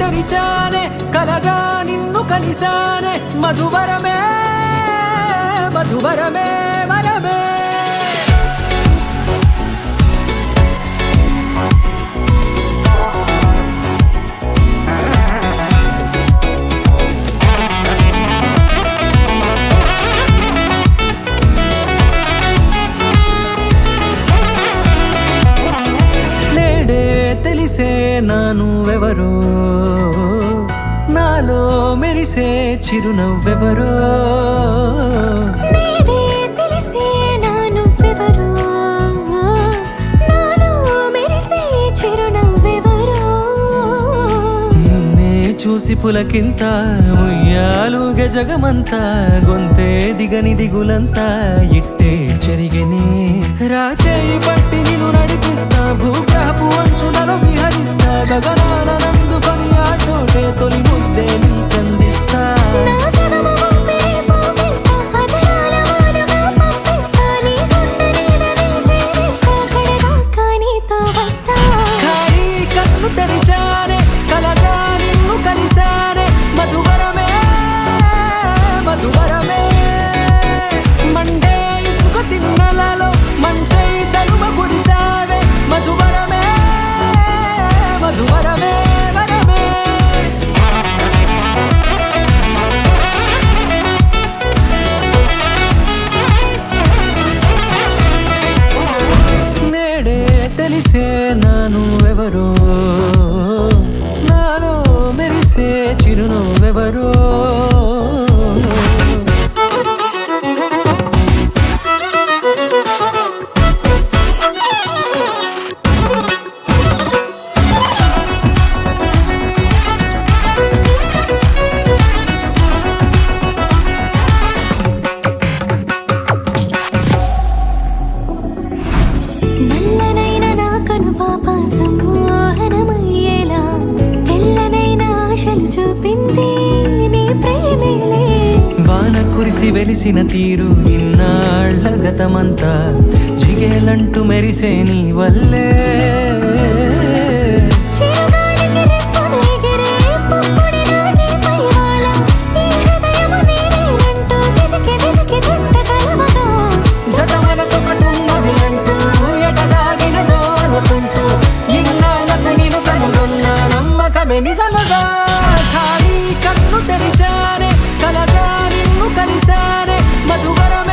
తెరిచానే కలగా నిన్ను కలిసానే మధువరమే మధువరమే వరమే తెలిసే నానువెవరో నాలో మెరిసే చిరునవ్వెవరో నేడే తెలిసే నానువెవరో నాలో మెరిసే చిరునవ్వెవరో నిన్నే చూసి పులకింత ఉయ్యాలుగే జగమంతా గొంతే దిగని దిగులంతా ఇట్టే చెరిగెనే రాచేయి పట్టి నిన్ను నడిపిస్తా భూగ్రహపు అంచులలో విహరిస్తా గగనాల నందుకొని ఆ చోటే తొలి ముద్దే నీకందిస్తా నా సగమ ఊపిరి పోగిస్తా అదరాల వాలుగా పంపిస్తా నీ గుండె నీడనే చేరిస్తా కడదాకా నీతో వస్తా ఖాళీ కన్ను తెరిచానే కలగా నిన్ను కలిసానే మధువరమే మధువరమే మండే ఇసుక తిన్నలలో మంచై చలువ కురిసావే మధువరమే మధువరమే వరమే నేడే తెలిసే నానువెవరో నాలో మెరిసే చిరునవ్వెవరో నల్లనైన నా కనుపాప సమ్మోహనమయ్యేలా తెల్లనైన ఆశలు చూపింది నీ ప్రేమేలే వాన కురిసి వెలిసిన తీరు ఇన్నాళ్ల గతమంతా జిగేలంటూ మెరిసే నీ వల్లే చిరుగాలికి రెప్పలు ఎగిరే పుప్పొడిగా నీపై వాలా ఈ హృదయము నీదేనంటూ వెతికి వెతికి చుట్ట కలవగా జత మనసొకటున్నది అంటూ ఎటదాగినదో అనుకుంటూ ఇన్నాళ్లకు నేను కనుగొన్న నమ్మకమే నిజముగా ఖాళీ కన్ను తెరిచానే కలగా నిన్ను కలిసానే మధువరం